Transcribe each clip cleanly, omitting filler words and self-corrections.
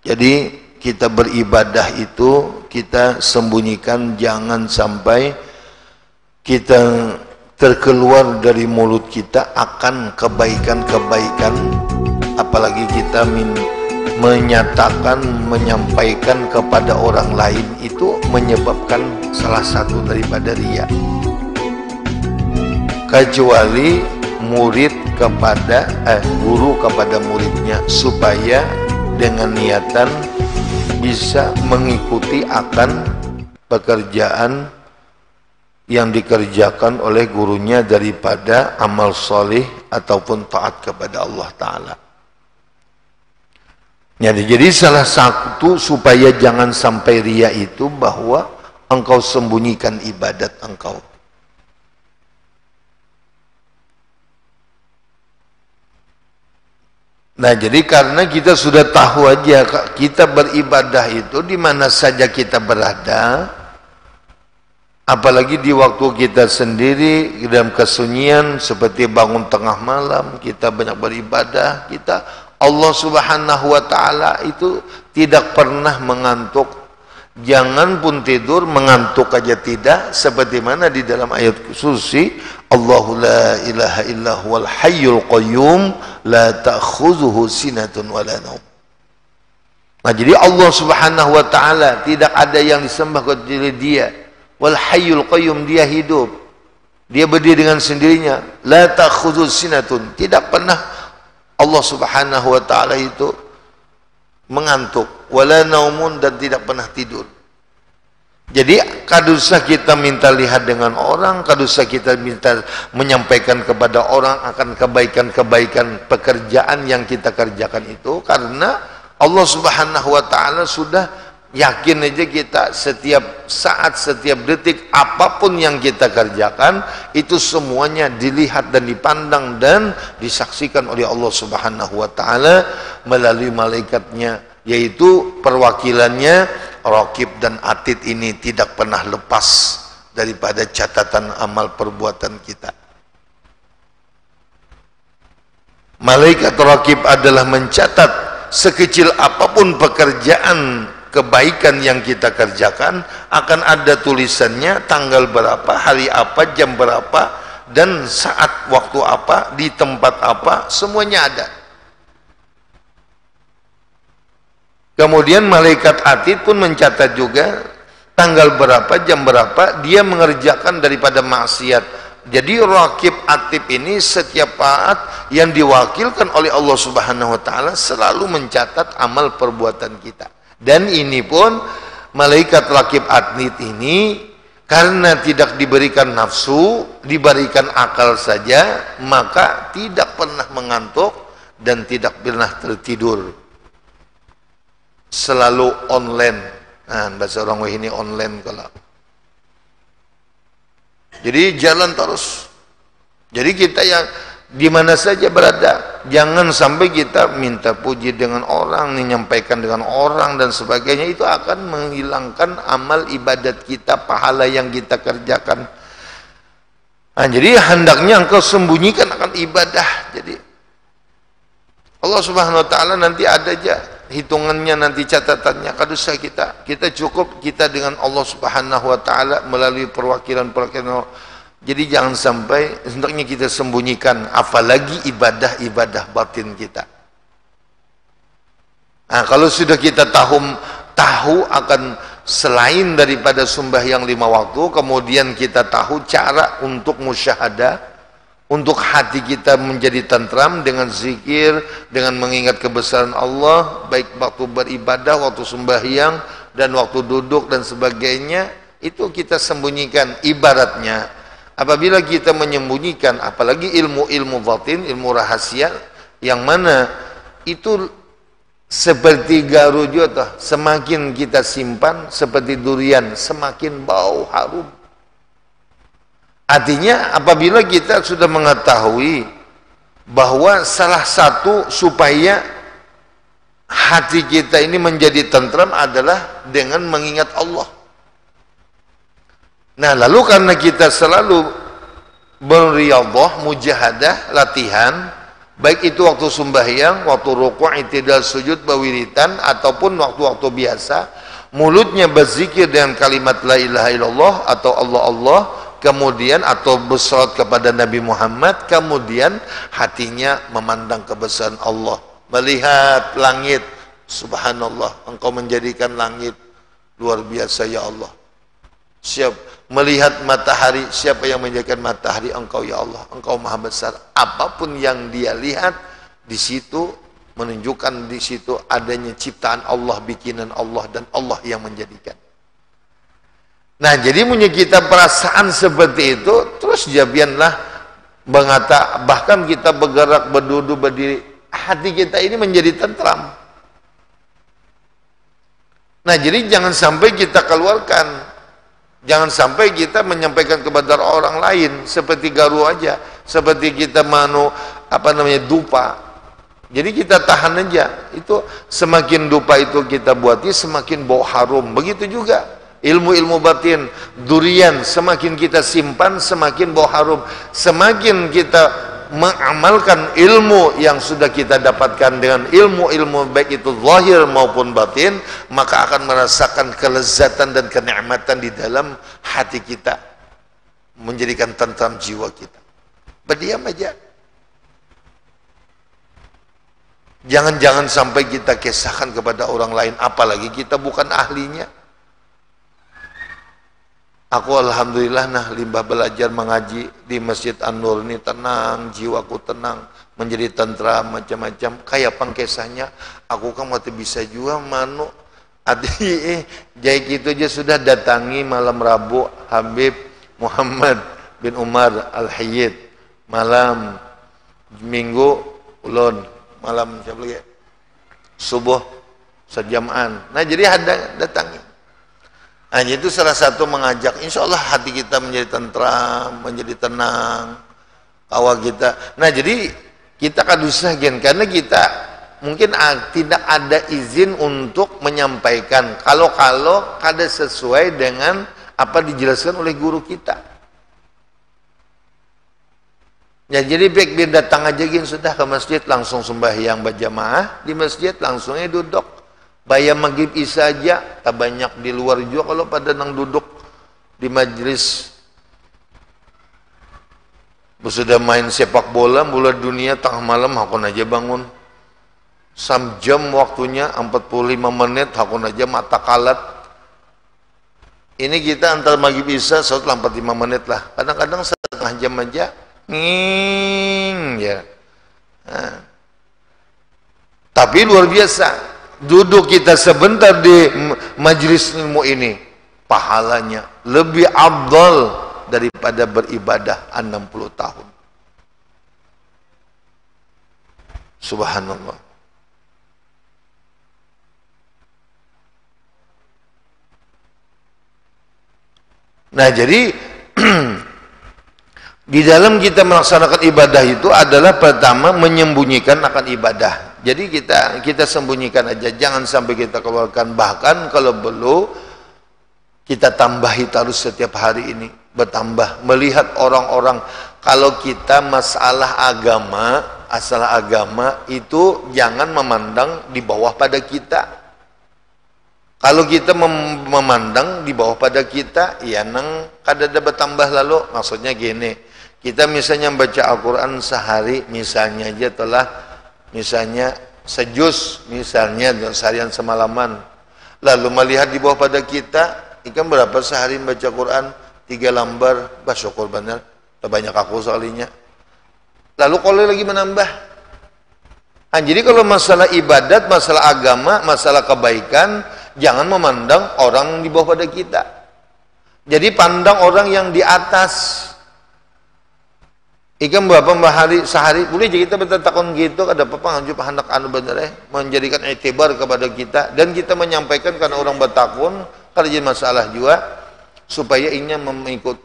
Jadi kita beribadah itu kita sembunyikan, jangan sampai kita terkeluar dari mulut kita akan kebaikan-kebaikan, apalagi kita menyatakan, menyampaikan kepada orang lain, itu menyebabkan salah satu daripada riya. Kecuali murid kepada guru kepada muridnya, supaya dengan niatan bisa mengikuti akan pekerjaan yang dikerjakan oleh gurunya daripada amal soleh ataupun taat kepada Allah Ta'ala. Jadi salah satu supaya jangan sampai riya itu bahwa engkau sembunyikan ibadat engkau. Nah, jadi karena kita sudah tahu aja kita beribadah itu di mana saja kita berada, apalagi di waktu kita sendiri dalam kesunyian seperti bangun tengah malam kita banyak beribadah, kita Allah Subhanahu wa taala itu tidak pernah mengantuk. Jangan pun tidur mengantuk aja tidak, seperti mana di dalam ayat kursi, Allahu la ilaha illa huwal hayyul qayyum la ta'khudhuhu sinatun wala naum. Nah, jadi Allah Subhanahu wa taala tidak ada yang disembah kecuali Dia. Wal hayyul qayyum, Dia hidup. Dia berdiri dengan sendirinya. La ta'khudhuhu sinatun, tidak pernah Allah Subhanahu wa taala itu mengantuk, wala naumun, dan tidak pernah tidur. Jadi kadusah kita minta lihat dengan orang, kadusah kita minta menyampaikan kepada orang akan kebaikan-kebaikan pekerjaan yang kita kerjakan itu, karena Allah Subhanahu wa taala sudah yakin aja kita setiap saat, setiap detik, apapun yang kita kerjakan itu semuanya dilihat dan dipandang dan disaksikan oleh Allah Subhanahu wa taala melalui malaikatnya, yaitu perwakilannya Raqib dan Atid ini tidak pernah lepas daripada catatan amal perbuatan kita. Malaikat Raqib adalah mencatat sekecil apapun pekerjaan kebaikan yang kita kerjakan, akan ada tulisannya tanggal berapa, hari apa, jam berapa, dan saat waktu apa, di tempat apa, semuanya ada. Kemudian malaikat Atid pun mencatat juga tanggal berapa, jam berapa dia mengerjakan daripada maksiat. Jadi Raqib Atid ini setiap saat yang diwakilkan oleh Allah Subhanahu wa taala selalu mencatat amal perbuatan kita. Dan ini pun malaikat Raqib Atid ini karena tidak diberikan nafsu, diberikan akal saja, maka tidak pernah mengantuk dan tidak pernah tertidur. Selalu online. Nah, bahasa orang ini online kalau. Jadi jalan terus. Jadi kita yang di mana saja berada, jangan sampai kita minta puji dengan orang, menyampaikan dengan orang dan sebagainya, itu akan menghilangkan amal ibadat kita, pahala yang kita kerjakan. Nah, jadi hendaknya engkau sembunyikan akan ibadah. Jadi Allah Subhanahu wa taala nanti ada aja hitungannya, nanti catatannya. Kadusah kita cukup kita dengan Allah Subhanahu wa taala melalui perwakilan-perwakilan. Jadi jangan sampai hendaknya kita sembunyikan, apalagi ibadah-ibadah batin kita. Nah, kalau sudah kita tahu akan selain daripada sembahyang 5 waktu, kemudian kita tahu cara untuk musyahadah, untuk hati kita menjadi tentram dengan zikir, dengan mengingat kebesaran Allah, baik waktu beribadah, waktu sembahyang, dan waktu duduk dan sebagainya, itu kita sembunyikan. Ibaratnya apabila kita menyembunyikan, apalagi ilmu-ilmu batin, ilmu rahasia, yang mana itu seperti garujo, semakin kita simpan seperti durian, semakin bau harum. Artinya apabila kita sudah mengetahui bahwa salah satu supaya hati kita ini menjadi tentram adalah dengan mengingat Allah. Nah, lalu karena kita selalu berriyadhah, mujahadah, latihan Baik itu waktu sembahyang, waktu rukuk, i'tidal, sujud, bawiritan, ataupun waktu-waktu biasa, mulutnya berzikir dengan kalimat la ilaha illallah atau Allah Allah, kemudian atau bersalat kepada Nabi Muhammad, kemudian hatinya memandang kebesaran Allah, melihat langit. Subhanallah, engkau menjadikan langit luar biasa ya Allah. Melihat matahari, siapa yang menjadikan matahari? Engkau ya Allah, engkau maha besar. Apapun yang dia lihat di situ menunjukkan di situ adanya ciptaan Allah, bikinan Allah, dan Allah yang menjadikan. Nah, jadi punya kita perasaan seperti itu, terus jabianlah mengata, bahkan kita bergerak, berduduk, berdiri, hati kita ini menjadi tentram. Nah, jadi jangan sampai kita keluarkan. Jangan sampai kita menyampaikan kepada orang lain seperti garu aja, seperti kita dupa. Jadi kita tahan aja. Itu semakin dupa itu kita buati, semakin bau harum. Begitu juga ilmu-ilmu batin, durian, semakin kita simpan, semakin bau harum. Semakin kita mengamalkan ilmu yang sudah kita dapatkan dengan ilmu-ilmu baik itu zahir maupun batin, maka akan merasakan kelezatan dan kenikmatan di dalam hati kita, menjadikan tentram jiwa kita. Berdiam aja. Jangan-jangan sampai kita kisahkan kepada orang lain, apalagi kita bukan ahlinya. Aku alhamdulillah limbah belajar mengaji di Masjid An-Nur ini tenang, jiwaku tenang, menjadi tentram macam-macam. Kayak pangkesahnya, aku kan mati bisa juga manu. Jadi gitu aja sudah datangi malam Rabu Habib Muhammad bin Umar Al-Hayyid, malam Minggu ulun, malam siapa lagi? Subuh sejaman. Nah, jadi ada datangi. Nah, itu salah satu mengajak, insya Allah hati kita menjadi tentram, menjadi tenang, awal kita. Nah, jadi kita kadusah karena kita mungkin tidak ada izin untuk menyampaikan kalau kada sesuai dengan apa dijelaskan oleh guru kita. Ya, jadi baik biar datang aja sudah ke masjid, langsung sembahyang berjamaah di masjid, langsungnya duduk. Bayar maghrib isya aja, tak banyak di luar juga kalau pada nang duduk di majlis. Sudah main sepak bola dunia tengah malam, hakun aja bangun. Jam waktunya 45 menit, hakun aja mata kalat. Ini kita antara maghrib isya 45 menit lah. Kadang-kadang setengah jam aja, ya. Nah. Tapi luar biasa. Duduk kita sebentar di majlis ilmu ini, pahalanya lebih afdal daripada beribadah 60 tahun. Subhanallah. Nah, jadi di dalam kita melaksanakan ibadah itu adalah pertama menyembunyikan akan ibadah. Jadi kita sembunyikan aja, jangan sampai kita keluarkan. Bahkan kalau perlu kita tambahi terus setiap hari ini, bertambah melihat orang-orang. Kalau kita masalah agama itu jangan memandang di bawah pada kita. Kalau kita memandang di bawah pada kita, ya nang kada ada bertambah lalu. Maksudnya gini, kita misalnya baca Al-Quran sehari, misalnya aja misalnya sejuz, misalnya seharian semalaman, lalu melihat di bawah pada kita, ikan berapa sehari baca Quran? 3 lembar, syukur benar, terbanyak aku soalnya. Lalu kalau lagi menambah. Nah, jadi kalau masalah ibadat, masalah agama, masalah kebaikan, jangan memandang orang di bawah pada kita. Jadi pandang orang yang di atas. Ikan berapa hari sehari boleh jadi kita bertakon gitu, ada apa ngajub anak anu bener menjadikan iktibar kepada kita, dan kita menyampaikan karena orang bertakon kalau jadi masalah juga supaya ingin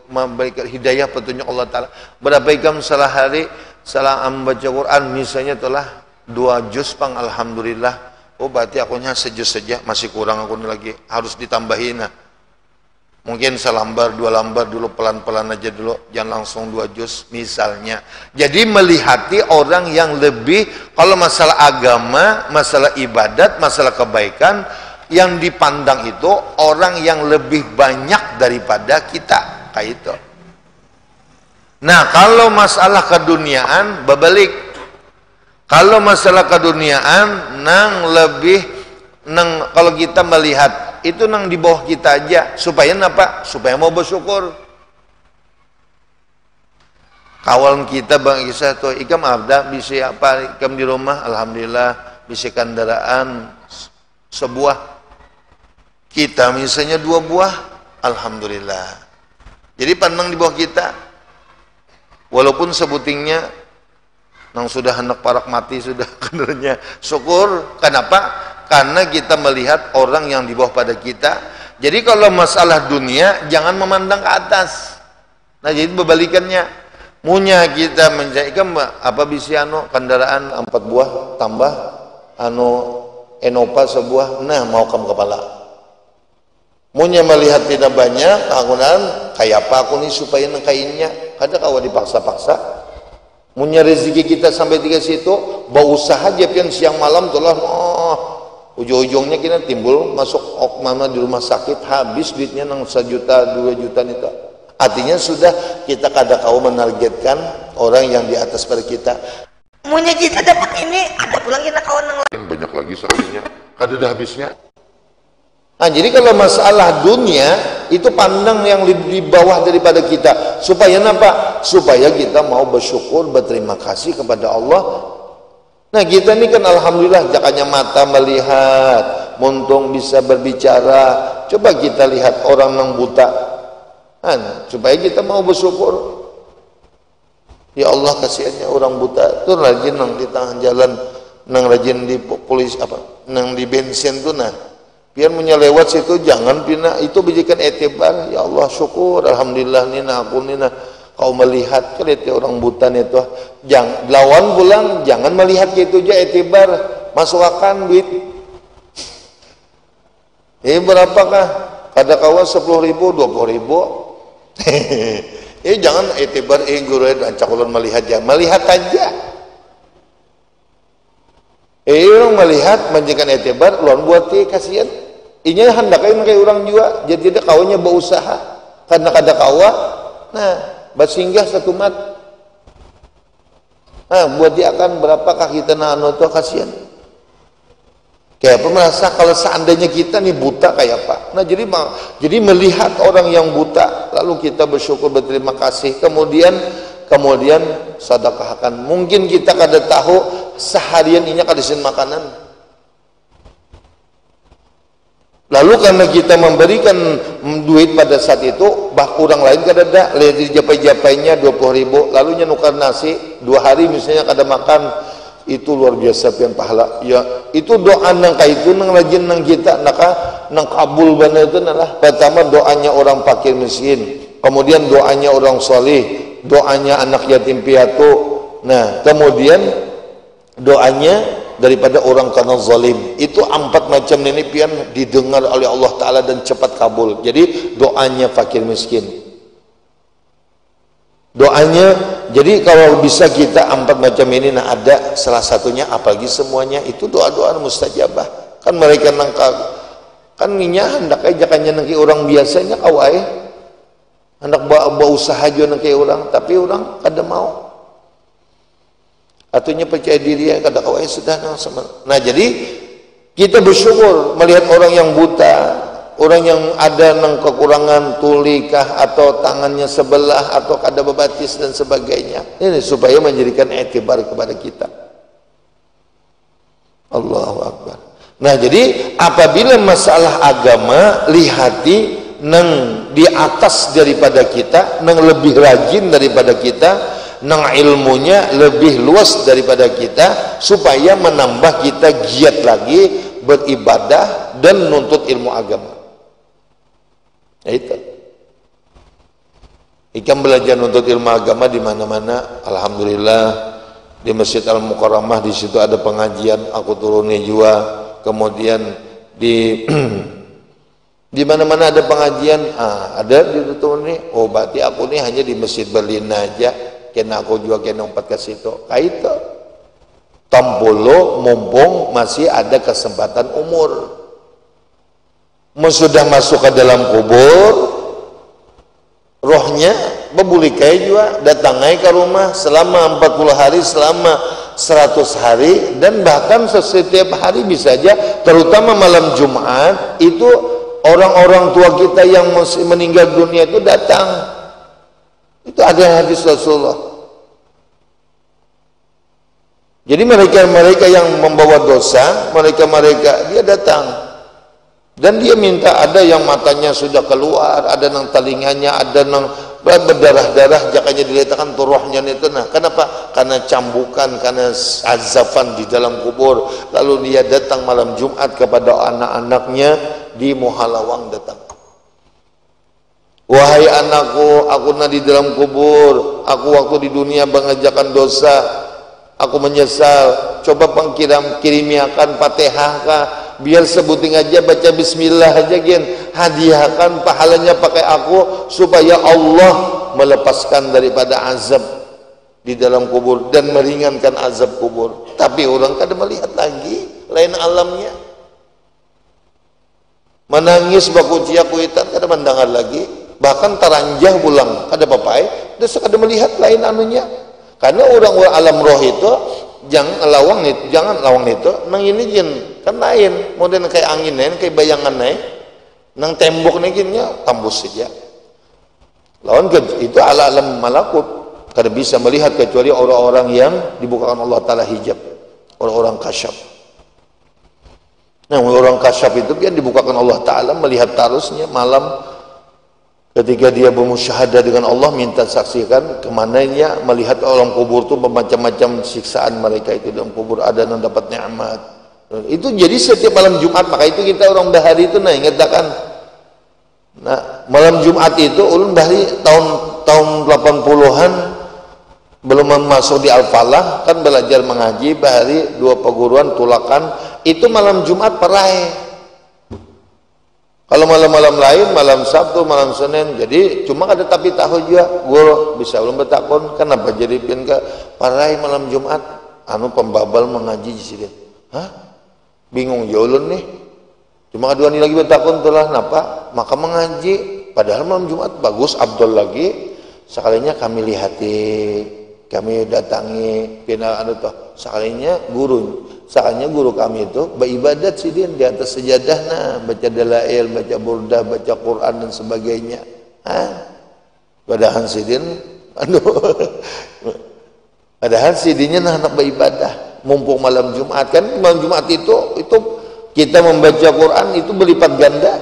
memberikan hidayah petunjuk Allah Ta'ala. Berapa ikam salah hari salah membaca Quran misalnya telah 2 juz pang, alhamdulillah. Oh berarti akunya sejuz saja, masih kurang aku lagi, harus ditambahin. Mungkin selambar, 2 lambar dulu, pelan-pelan aja dulu, jangan langsung 2 juz misalnya. Jadi melihati orang yang lebih, kalau masalah agama, masalah ibadat, masalah kebaikan, yang dipandang itu orang yang lebih banyak daripada kita, kayak itu. Nah, kalau masalah keduniaan berbalik. Kalau masalah keduniaan nang lebih kalau kita melihat itu nang di bawah kita aja, supaya apa? Supaya mau bersyukur. Kawan kita bang Isa tuh, ikam ada bisa apa? Ikam di rumah, alhamdulillah bisa kendaraan sebuah. Kita misalnya 2 buah, alhamdulillah. Jadi pandang di bawah kita, walaupun sebutingnya nang sudah hendak parak mati sudah kendaranya, syukur. Kenapa? Karena kita melihat orang yang di bawah pada kita. Jadi kalau masalah dunia jangan memandang ke atas. Nah, jadi berbalikannya. Munya kita menjadikan apa bisa kendaraan 4 buah tambah Enopa sebuah, nah mau kamu kepala. Munya melihat tidak banyak, keanggunan kayak apa aku nih supaya nengkainnya. Kadang kau dipaksa-paksa. Munya rezeki kita sampai di situ, bau usaha aja pian siang malam tulah. Ujung-ujungnya kita timbul masuk mama di rumah sakit, habis duitnya 1 juta 2 juta itu. Artinya sudah kita kada kau menargetkan orang yang di atas pada kita. Munya kita dapat ini, ada pulang kita kawan yang lain. Banyak lagi saksinya, kada ada habisnya. Nah, jadi kalau masalah dunia itu pandang yang di bawah daripada kita. Supaya apa? Supaya kita mau bersyukur, berterima kasih kepada Allah. Nah, kita ini kan alhamdulillah jakanya mata melihat, muntung bisa berbicara. Coba kita lihat orang yang buta, supaya kita mau bersyukur. Ya Allah, kasihannya orang buta tuh rajin nang di tengah jalan, nang rajin di polisi apa, nang di bensin tuh, nah biar menyelewat situ jangan pina itu bijikan etibar. Ya Allah, syukur alhamdulillah nina aku nina kau melihat kelihatan orang buta itu, jangan lawan pulang, jangan melihat gitu aja etibar, masukkan duit. Berapakah? Kada kawan 10.000, 20.000. Jangan etibar guru ancakulun melihat ya, melihat aja. Orang melihat menjadikan etibar, lawan buat kasihan. Inya hendaknya kayak orang juga, jadi tidak kawannya berusaha karena kada kawa. Nah, bersinggah satu mat. Buat dia akan berapakah kita tuh kasihan. Kayak apa merasa kalau seandainya kita nih buta kayak apa. Nah, jadi melihat orang yang buta lalu kita bersyukur, berterima kasih, kemudian sedekahkan. Mungkin kita kada tahu seharian ini kada sin makanan. Lalu karena kita memberikan duit pada saat itu, orang lain kada ada, lihat japai-japainya 20.000, lalu nukar nasi 2 hari misalnya kada makan, itu luar biasa pian pahala. Ya, itu doa nang kaitu nang rajin nang kita nang kabul bener itu adalah pertama doanya orang fakir miskin, kemudian doanya orang soleh, doanya anak yatim piatu. Nah, kemudian doanya daripada orang karena zalim. Itu 4 macam ini pian didengar oleh Allah Ta'ala dan cepat kabul. Jadi doanya fakir miskin, doanya. Jadi kalau bisa kita 4 macam ini, nah ada salah satunya, apalagi semuanya itu doa-doa mustajabah. Kan mereka nangka kan minyak hendak aja kan nangki orang biasanya kawai hendak usaha aja nangki orang, tapi orang kada mau. Artinya percaya diri ya kada kawai sudah sama. Nah, jadi kita bersyukur melihat orang yang buta, orang yang ada nang kekurangan tulikah atau tangannya sebelah atau kada bebatis dan sebagainya. Ini supaya menjadikan etibar kepada kita. Allahu Akbar. Nah, jadi apabila masalah agama lihati nang di atas daripada kita, nang lebih rajin daripada kita, nang ilmunya lebih luas daripada kita, supaya menambah kita giat lagi beribadah dan menuntut ilmu agama. Ya itu. Ikan belajar menuntut ilmu agama di mana-mana. Alhamdulillah di Masjid Al-Mukarramah di situ ada pengajian, aku turuni juga. Kemudian di Di mana-mana ada pengajian, ada di tuh nih. Oh, berarti aku nih hanya di Masjid Berlin aja. Kena aku juga kena umpat ke situ. Kayak itu. Tompolo mumpung masih ada kesempatan umur. Sudah masuk ke dalam kubur, rohnya bebulikai juga datangai ke rumah selama 40 hari, selama 100 hari, dan bahkan setiap hari bisa aja, terutama malam Jumat itu orang-orang tua kita yang masih meninggal dunia itu datang. Itu ada hadis Rasulullah. Jadi mereka-mereka yang membawa dosa, mereka-mereka dia datang dan dia minta, ada yang matanya sudah keluar, ada yang telinganya, ada yang berdarah-darah, jakanya diletakkan tuh rohnya itu. Nah, kenapa? Karena cambukan, karena azaban di dalam kubur. Lalu dia datang malam Jumat kepada anak-anaknya di Mohalawang datang. Wahai anakku, aku di dalam kubur, aku waktu di dunia mengerjakan dosa, aku menyesal. Coba kirimiakan Fatihah kah? Biar sebutin aja, baca bismillah aja gen. Hadiahkan pahalanya pakai aku supaya Allah melepaskan daripada azab di dalam kubur dan meringankan azab kubur. Tapi orang kada melihat lagi lain alamnya. Menangis baku cia kuitan kada mendengar lagi. Bahkan taranjah pulang kada papai, dan kada melihat lain anunya. Karena orang-orang alam roh itu jangan lawang itu nang ini jin kan lain, modern kayak angin lain, kayak bayangan lain, nang tembok nya tambus saja. Lawan itu ala alam malakut, kada bisa melihat kecuali orang-orang yang dibukakan Allah Taala hijab, orang-orang kasyaf. Nah, orang kasyaf itu kan dibukakan Allah Taala melihat tarusnya malam. Ketika dia bermusyahadah dengan Allah, minta saksikan kemananya, melihat orang kubur itu bermacam-macam siksaan mereka itu dalam kubur, ada yang dapat nikmat. Itu jadi setiap malam Jumat, maka itu kita orang bahari itu ingatkan. Nah, malam Jumat itu ulun bahari tahun 80-an belum masuk di Al-Falah, kan belajar mengaji bahari 2 perguruan Tulakan, itu malam Jumat perai. Kalau malam-malam lain, malam Sabtu, malam Senin, jadi cuma ada tapi tahu juga, guru bisa belum bertakon, kenapa jadi pin ke parai malam Jumat, pembabal mengaji di sini, bingung jaulun nih, cuma kedua ini lagi bertakon telah napa, maka mengaji, padahal malam Jumat bagus, Abdul lagi, sekalinya kami lihati, kami datangi, pina sekalinya guru kami itu beribadat sidin di atas sejadah, baca dalail, baca burdah, baca Quran dan sebagainya. Padahal sidin, padahal sidinnya anak beribadah, mumpung malam Jumat kan, malam Jumat itu kita membaca Quran itu berlipat ganda,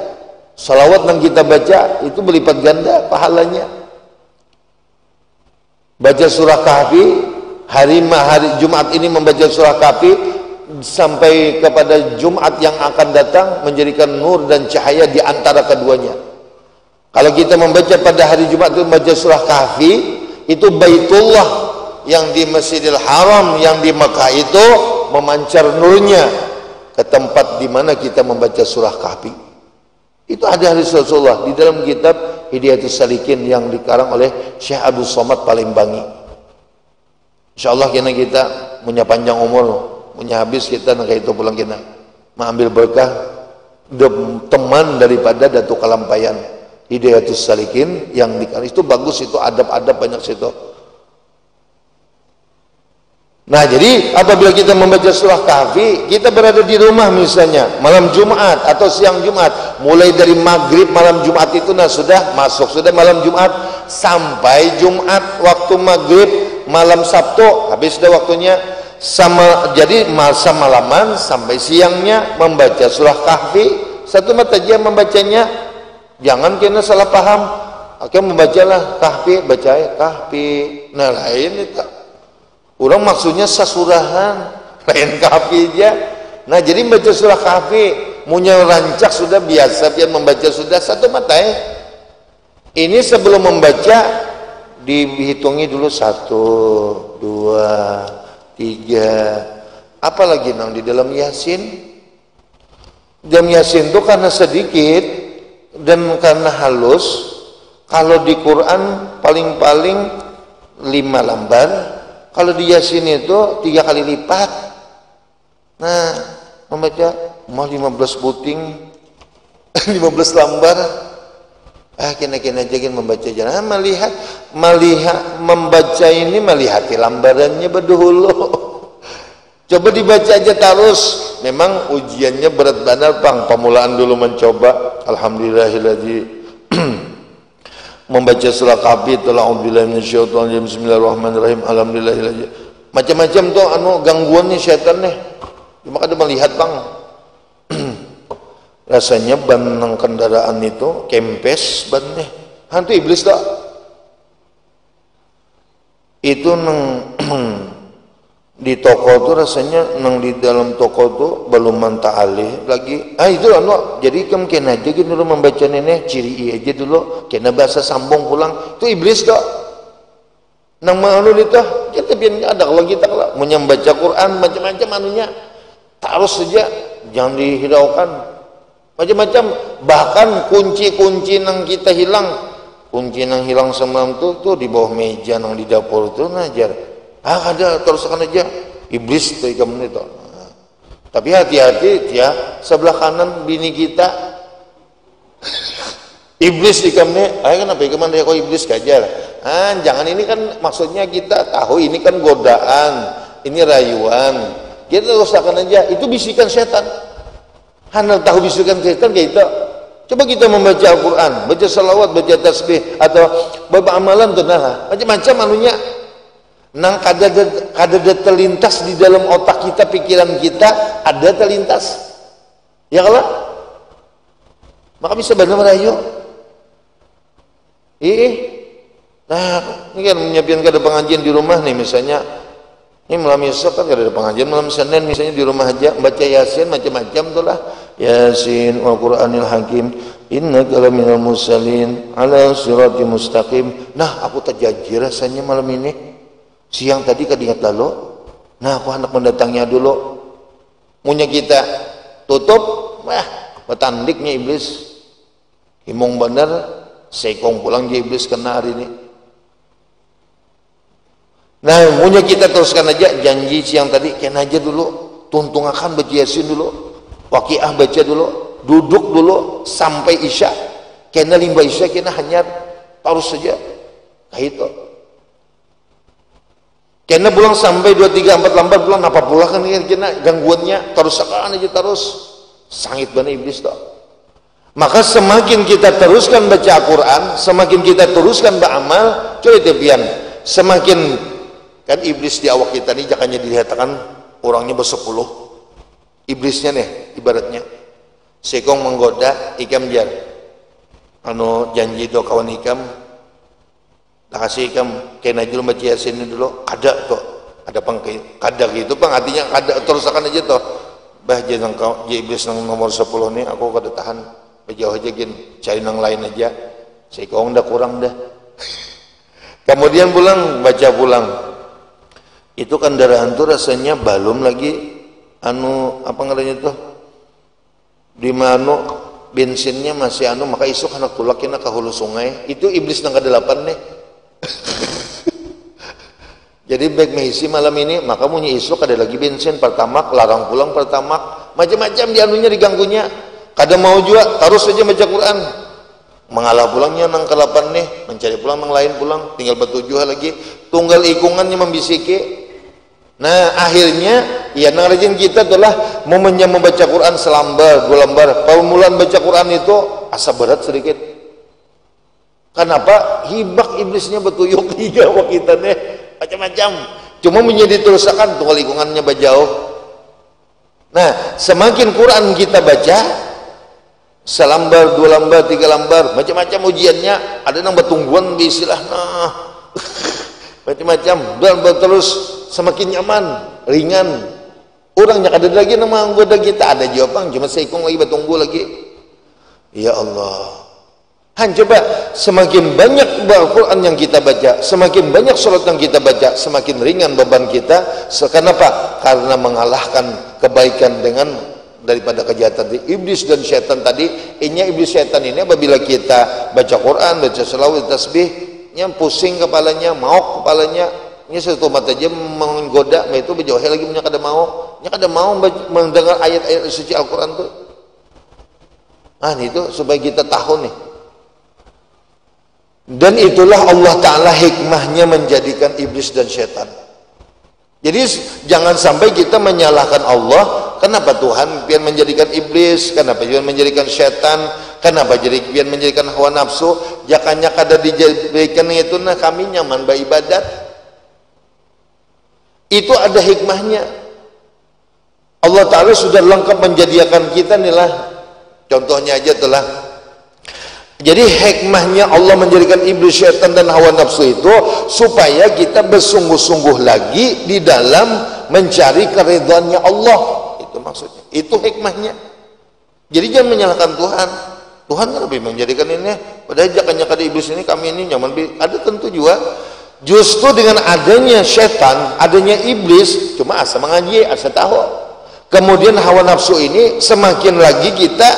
salawat yang kita baca itu berlipat ganda pahalanya. Baca surah Kahfi, hari Jumat ini membaca surah Kahfi sampai kepada Jumat yang akan datang menjadikan nur dan cahaya di antara keduanya. Kalau kita membaca pada hari Jumat itu membaca surah Kahfi, itu Baitullah yang di Masjidil Haram yang di Mekah itu memancar nurnya ke tempat di mana kita membaca surah Kahfi. Itu ada hadis Rasulullah di dalam kitab Hidayatus Salikin yang dikarang oleh Syekh Abdul Somad Palembang. Insyaallah kita punya panjang umur, punya habis kita nak itu pulang kita mengambil berkah teman daripada Datuk Kalampayan Hidayatus Salikin yang itu bagus, itu adab-adab banyak situ. Nah, jadi apabila kita membaca surah Kahfi, kita berada di rumah misalnya malam Jumat atau siang Jumat, mulai dari maghrib malam Jumat itu sudah masuk, sudah malam Jumat sampai Jumat waktu maghrib malam Sabtu habis sudah waktunya. Jadi masa malaman sampai siangnya membaca surah Kahfi, satu mata aja membacanya, jangan kena salah paham. Oke, membacalah Kahfi, baca Kahfi. Nah, lain itu orang maksudnya sasurahan, lain Kahfi aja. Nah, jadi membaca surah Kahfi, punya rancak sudah biasa, biar membaca sudah satu mata. Ini sebelum membaca dihitungi dulu 1, 2, 3, apalagi nang di dalam Yasin. Dalam Yasin itu karena sedikit, dan karena halus, kalau di Quran paling-paling 5 lembar, kalau di Yasin itu 3 kali lipat. Nah, membaca mau 15 puting 15 lembar. Kena-kena jangan membaca jangan melihat membaca ini melihati lambarannya berdahulu. Coba dibaca aja terus. Memang ujiannya berat benar, Bang. Pemulaan dulu mencoba. Alhamdulillahilladzi membaca surah Kahfi, a'udzubillahi minasyaitonir rajim, bismillahirrahmanirrahim, alhamdulillahilladzi. Macam-macam tuh gangguannya setan nih. Cuma kada melihat, Bang. Rasanya ban nang kendaraan itu kempes bannya. Hantu iblis tak? Itu nang di toko tuh rasanya nang di dalam toko tuh belum manta'alih lagi. Itu anu jadi kamu kena aja gitu dulu membaca nenek ciri aja dulu kena bahasa sambung pulang. Itu iblis tak? Nang anu itu kita biar ada kalau kita kalau mau membaca Quran macam-macam anunya terus saja jangan dihiraukan. Macam-macam, bahkan kunci-kunci nang kita hilang, kunci nang hilang semalam tuh di bawah meja nang di dapur tuh najar. Ada teruskan aja iblis tuh kamu itu. Tapi hati-hati ya, sebelah kanan bini kita iblis di kamu. Kenapa kemana ya kok iblis kajar? Jangan, ini kan maksudnya kita tahu ini kan godaan, ini rayuan. Kita teruskan aja, itu bisikan setan. Handal tahu bisikan setan kayak itu. Coba kita membaca Al-Quran, baca salawat, baca tasbih, atau baca amalan tuh nah, macam-macam anunya. Nang kada terlintas di dalam otak kita, pikiran kita ada terlintas. Ya kalau maka bisa benar merayu. Nah, ini kan menyiapkan kada pengajian di rumah nih misalnya. Ini malam esok kan ada pengajian malam Senin misalnya di rumah aja baca Yasin macam-macam tuh lah. Yasin wal Qur'anil Hakim innaka laminal mursalin ala siratim mustaqim. Nah, aku terjanji rasanya malam ini. Siang tadi kadingat lalu. Nah, aku hendak mendatangnya dulu. Munya kita tutup, petandiknya iblis. Himong bener, sekong pulang dia iblis kena hari ini. Nah, munya kita teruskan aja janji siang tadi kena aja dulu, tuntung akan baca Yasin dulu, Waqiah baca dulu, duduk dulu sampai Isya. Kena limba Isya kena hanyar terus saja. Kayak itu. Kena pulang sampai 2, 3, 4 lembar pulang apa pula kan kena gangguannya terus akan aja terus. Sangit banget iblis toh. Maka semakin kita teruskan baca Al-Quran, semakin kita teruskan beramal, coba tepian, semakin kan iblis di awak kita nih jangannya dilihatkan orangnya bersepuluh iblisnya nih ibaratnya sekong menggoda ikam jar janji do kawan ikam tak kasih ikam kena jul baca Yasin dulu ada tuh ada pangkai kada gitu bang artinya ada terus akan aja tuh jangan kau iblis nang nomor 10 nih aku kada tahan jauh aja gin cari nang lain aja sekong dah kurang dah kemudian pulang baca pulang itu kendaraan tuh rasanya belum lagi apa ngaranya tuh di mana bensinnya masih maka isuk anak tulaknya ke hulu sungai itu iblis nang ke-8 nih jadi baik mengisi malam ini maka punya isuk ada lagi bensin pertamak larang pulang pertamak macam-macam di anunya diganggunya kada mau juga terus saja baca Quran mengalah pulangnya nang ke-8 nih mencari pulang nang lain pulang tinggal bertujuh lagi tunggal ikungannya membisiki. Nah akhirnya ya nang rajin kita adalah momennya membaca Quran selambar 2 lembar permulaan baca Quran itu asa berat sedikit. Kenapa? Hibak iblisnya betuyuk tiga waktu kita nih macam-macam cuma menjadi terusakan tunggal ikungannya bajauh. Nah semakin Quran kita baca selambar 2 lembar 3 lembar macam-macam ujiannya ada nang betungguan istilah macam-macam dan terus semakin nyaman, ringan. Orangnya ada lagi nama anggota kita ada jawaban cuma seikung lagi bertunggu lagi. Ya Allah. Coba semakin banyak Al-Quran yang kita baca, semakin banyak surat yang kita baca, semakin ringan beban kita. Kenapa? Karena mengalahkan kebaikan dengan daripada kejahatan iblis dan syaitan tadi. Innya iblis syaitan ini apabila kita baca Quran, baca selawat, tasbihnya pusing kepalanya, maok kepalanya, ini satu mata aja menggoda, itu berjauh lagi punya kada mau mendengar ayat-ayat suci Al-Quran tuh. Itu supaya kita tahu nih. Dan itulah Allah Ta'ala hikmahnya menjadikan iblis dan syaitan. Jadi jangan sampai kita menyalahkan Allah. Kenapa Tuhan biar menjadikan iblis? Kenapa biar menjadikan syaitan? Kenapa biar menjadikan hawa nafsu? Jakanya kada dijadikan itu, nah kami nyaman beribadat. Itu ada hikmahnya. Allah Ta'ala sudah lengkap menjadikan kita nih lah. Contohnya aja telah. Jadi hikmahnya Allah menjadikan iblis, syaitan dan hawa nafsu itu supaya kita bersungguh-sungguh lagi di dalam mencari keridhaannya Allah. Itu maksudnya. Itu hikmahnya. Jadi jangan menyalahkan Tuhan. Tuhan kan lebih menjadikan ini. Padahal jakannya kada iblis ini kami ini nyaman. Ada tentu juga. Justru dengan adanya syaitan, adanya iblis, cuma asa mengaji, asa tahu. Kemudian hawa nafsu ini semakin lagi kita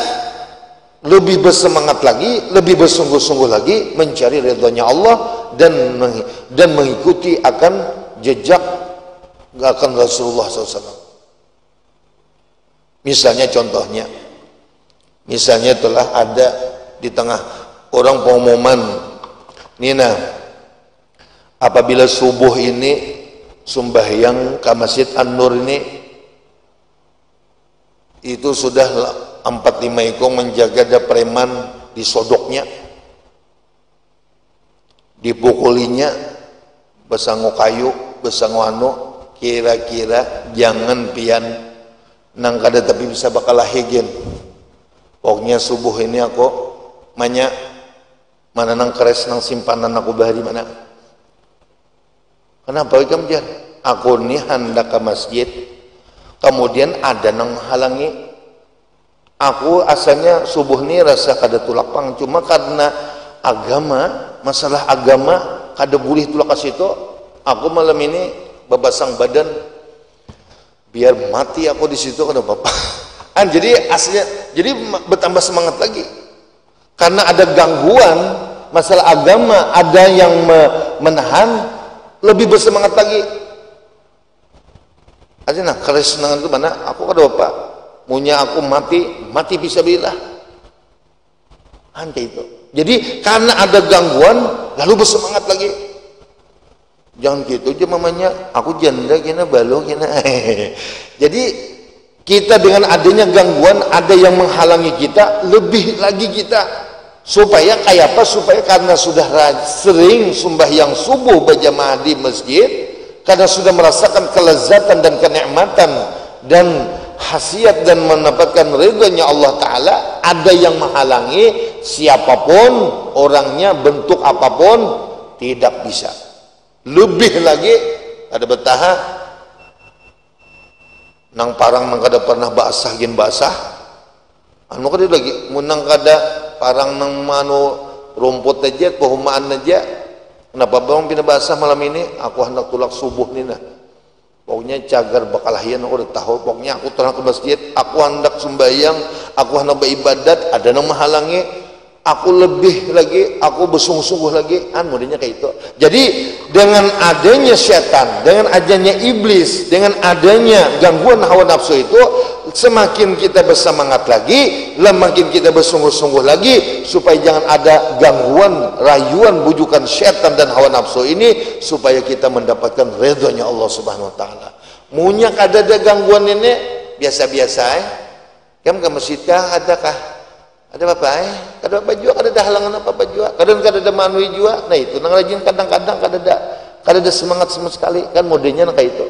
lebih bersemangat lagi, lebih bersungguh-sungguh lagi mencari ridhonya Allah dan mengikuti akan jejak akan Rasulullah SAW. Misalnya contohnya, telah ada di tengah orang pengumuman, Nina, apabila subuh ini sembahyang ke Masjid An-Nur ini, itu sudah 4-5 ikong menjaga ada preman disodoknya, dipukulinya, besango kayu, besango kira-kira jangan pian nang kada tapi bisa bakal lahigen. Pokoknya subuh ini aku mana nang keres nang simpanan aku bahari mana. Kenapa ikam jan? Aku ni hendak ke masjid, kemudian ada nang halangi. Aku asalnya subuh ni rasa kada tulak pang, cuma karena agama, masalah agama kada boleh tulak ke situ. Aku malam ini babasang badan biar mati aku di situ kada apa-apa. Jadi aslinya jadi bertambah semangat lagi. Karena ada gangguan masalah agama, ada yang menahan, lebih bersemangat lagi. Artinya kesenangan itu mana? Aku kada apa? Punya aku mati fisabilillah. Ante itu. Jadi karena ada gangguan lalu bersemangat lagi. Jangan gitu aja mamanya, aku janda kena balo kena. Jadi kita dengan adanya gangguan, ada yang menghalangi kita, lebih lagi kita supaya kayak apa? Supaya karena sudah sering sembahyang subuh berjamaah di masjid, karena sudah merasakan kelezatan dan kenikmatan dan khasiat dan mendapatkan ridhonya Allah Ta'ala, ada yang menghalangi, siapapun orangnya, bentuk apapun tidak bisa. Lebih lagi ada betah nang parang nang kada pernah basah gen basah anu kada lagi munang kada parang nang manu rumput aja pehumaan aja. Kenapa bang pindah basah malam ini? Aku hendak tulak subuh ni nah. Pokoknya cagar bakalahian aku udah tahu. Pokoknya aku terang ke masjid, aku hendak sembahyang, aku hendak beribadat, ada yang menghalangi. Aku lebih lagi, aku bersungguh-sungguh lagi, modelnya kayak itu. Jadi dengan adanya syaitan, dengan adanya iblis, dengan adanya gangguan hawa nafsu itu, semakin kita bersemangat lagi, semakin kita bersungguh-sungguh lagi, supaya jangan ada gangguan, rayuan, bujukan syaitan dan hawa nafsu ini, supaya kita mendapatkan ridhonya Allah Subhanahu Wa Taala. Munya kada ada gangguan ini, biasa-biasa. Kamu ke masjid kah? Adakah? Ada apa kada apa juga, kada ada halangan apa juga, kadang kada ada manui juga. Nah itu nang rajin kadang-kadang kada ada semangat sama sekali, kan modenya nang kayak itu.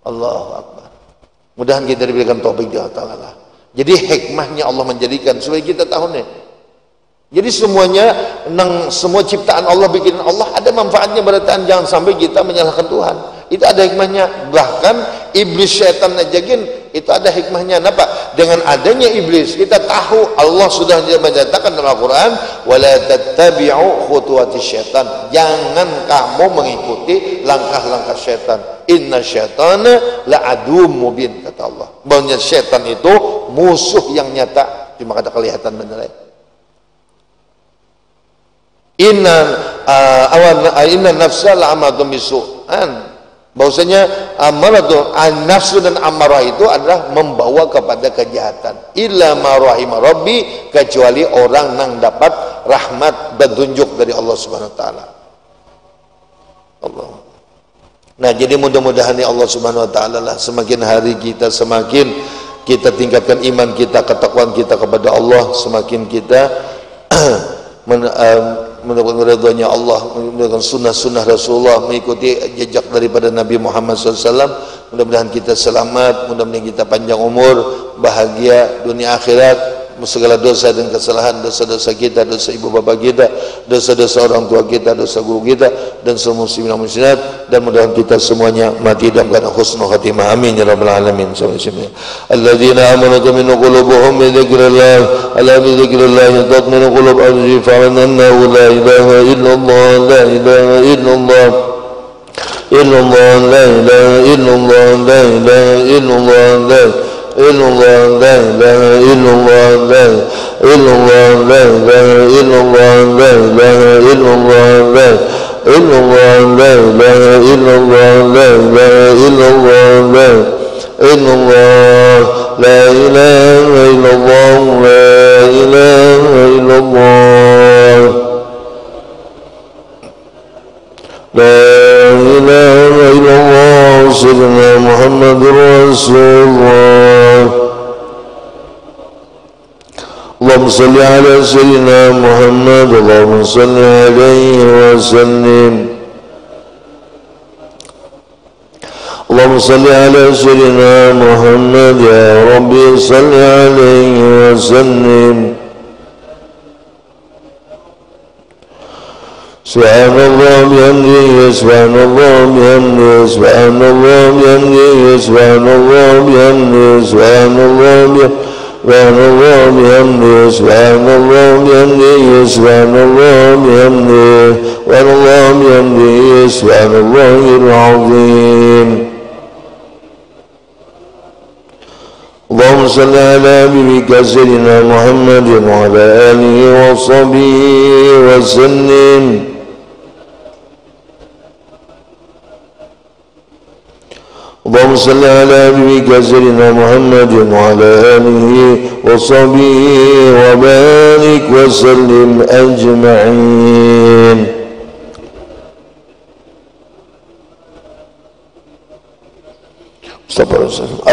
Allahu Akbar. Mudahan kita diberikan taufik dari Allah Ta'ala. Jadi hikmahnya Allah menjadikan supaya kita tahu nih. Jadi semuanya semua ciptaan Allah, bikin Allah ada manfaatnya, berarti jangan sampai kita menyalahkan Tuhan. Itu ada hikmahnya. Bahkan iblis, syaitan najagin itu ada hikmahnya. Kenapa? Dengan adanya iblis kita tahu Allah sudah menyatakan dalam Al-Quran, wala tattabi'u khutuwati syaitan, jangan kamu mengikuti langkah-langkah syaitan, inna syaitana la'adum mubin, kata Allah. bahwa setan itu musuh yang nyata, cuma kada kelihatan benar. Inna nafsa la'amatun bisu'an, bahwasanya amaratun nafsu dan amarah itu adalah membawa kepada kejahatan. Illa ma rahima rabbi, kecuali orang yang dapat rahmat petunjuk dari Allah Subhanahu wa taala. Allah. Nah, jadi mudah-mudahan ya Allah Subhanahu wa taala lah, semakin hari kita semakin kita tingkatkan iman kita, ketakwaan kita kepada Allah, semakin kita mendapatkan ridhonya Allah, menggunakan sunnah-sunnah Rasulullah, mengikuti jejak daripada Nabi Muhammad SAW. Mudah-mudahan kita selamat, mudah-mudahan kita panjang umur, bahagia dunia akhirat, segala dosa dan kesalahan, dosa-dosa kita, dosa ibu bapa kita, dosa-dosa orang tua kita, dosa guru kita, dan semua muslimin dan muslimat, dan mudah-mudahan kita semuanya mati dalam keadaan husnul khatimah. Amin ya rabbal alamin. Alladzina amanu tatma'innu qulubuhum bi dzikrillah, ala bi dzikrillah tatma'innu qulub, azzi fa'annahu la ilaha illallah, la ilaha illallah, illallah, la ilaha illallah, la ilaha illallah, la illallah, la ilaha illallah, la illallah, la ilaha illallah, la ilaha illallah, la illallah, la ilaha illallah, la ilaha illallah, la illallah, la ilaha illallah, la ilaha illallah, la ilaha illallah, sayyidina Muhammadur Rasulullah. Allahumma salli ala sayyidina Muhammad, Allahumma salli alaihi wa sallim. Allahumma salli ala sayyidina Muhammad, ya Rabbi salli alaihi wa sallim. Subhanallah bihamdihi, subhanallah bihamdihi, subhanallah bihamdihi, subhanallah bihamdihi, subhanallah bihamdihi, subhanallah bihamdihi, subhanallah bihamdihi, subhanallah bihamdihi, subhanallah bihamdihi, subhanallahil azim. Allahumma salli ala habibika sayyidina Muhammadin wa ala alihi wa sahbihi wa sallim. اللهم صل على حبيبك سيدنا محمد وعلى آله وصحبه وبارك وسلم أجمعين.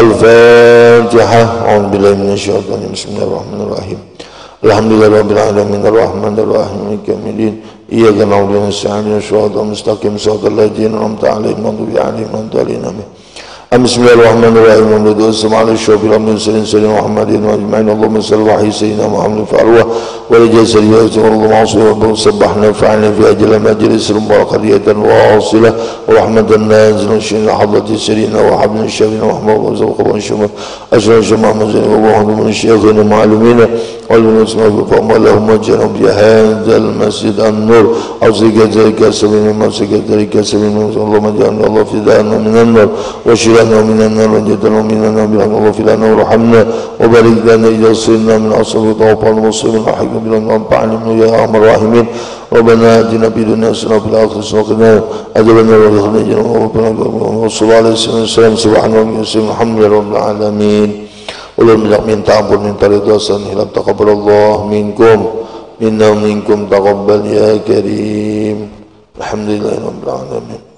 الفاتحة. أعوذ بالله من الشيطان الرجيم. بسم الله الرحمن الرحيم. الحمد لله رب العالمين الرحمن الرحيم مالك يوم الدين. إياك نعبد وإياك نستعين اهدنا الصراط المستقيم صراط الذين أنعمت عليهم غير المغضوب عليهم ولا الضالين. بسم الله الرحمن الرحيم. والصلاة والسلام على أشرف الأنبياء والمرسلين سيدنا محمد وأجمعين. اللهم صل على سيدنا محمد فأروى ولجل سريات والله عصير وسبحنا فعلنا في أجل مجلس المباركة واصلة ورحمة النازل وشين حضرة سيدنا وحبنا الشافين وحمد وزوق وشمال أشرف شمال مزين وحمد من الشيخين المعلمين والمسلمين بفهم اللهم اجعلهم في هذا المسجد النور أوصيك ذلك سبيل ما أوصيك ذلك سبيل اللهم اجعلنا الله في دارنا من النار وشيلنا من النار وجدنا من النار بأن الله في لنا ورحمنا وبارك لنا إذا صرنا من أصل وطوفا المسلمين وحكم بنا وانفعنا منه يا أرحم الراحمين. ربنا آتنا في الدنيا حسنة وفي الآخرة حسنة وقنا عذاب النار وصلى الله عليه وسلم. سبحان ربك الحمد لله رب العالمين. Ulun minta ampun, minta ridha, sanhilam taqabbalallah minkum minna minkum taqabbal ya karim. Alhamdulillahirabbil alamin.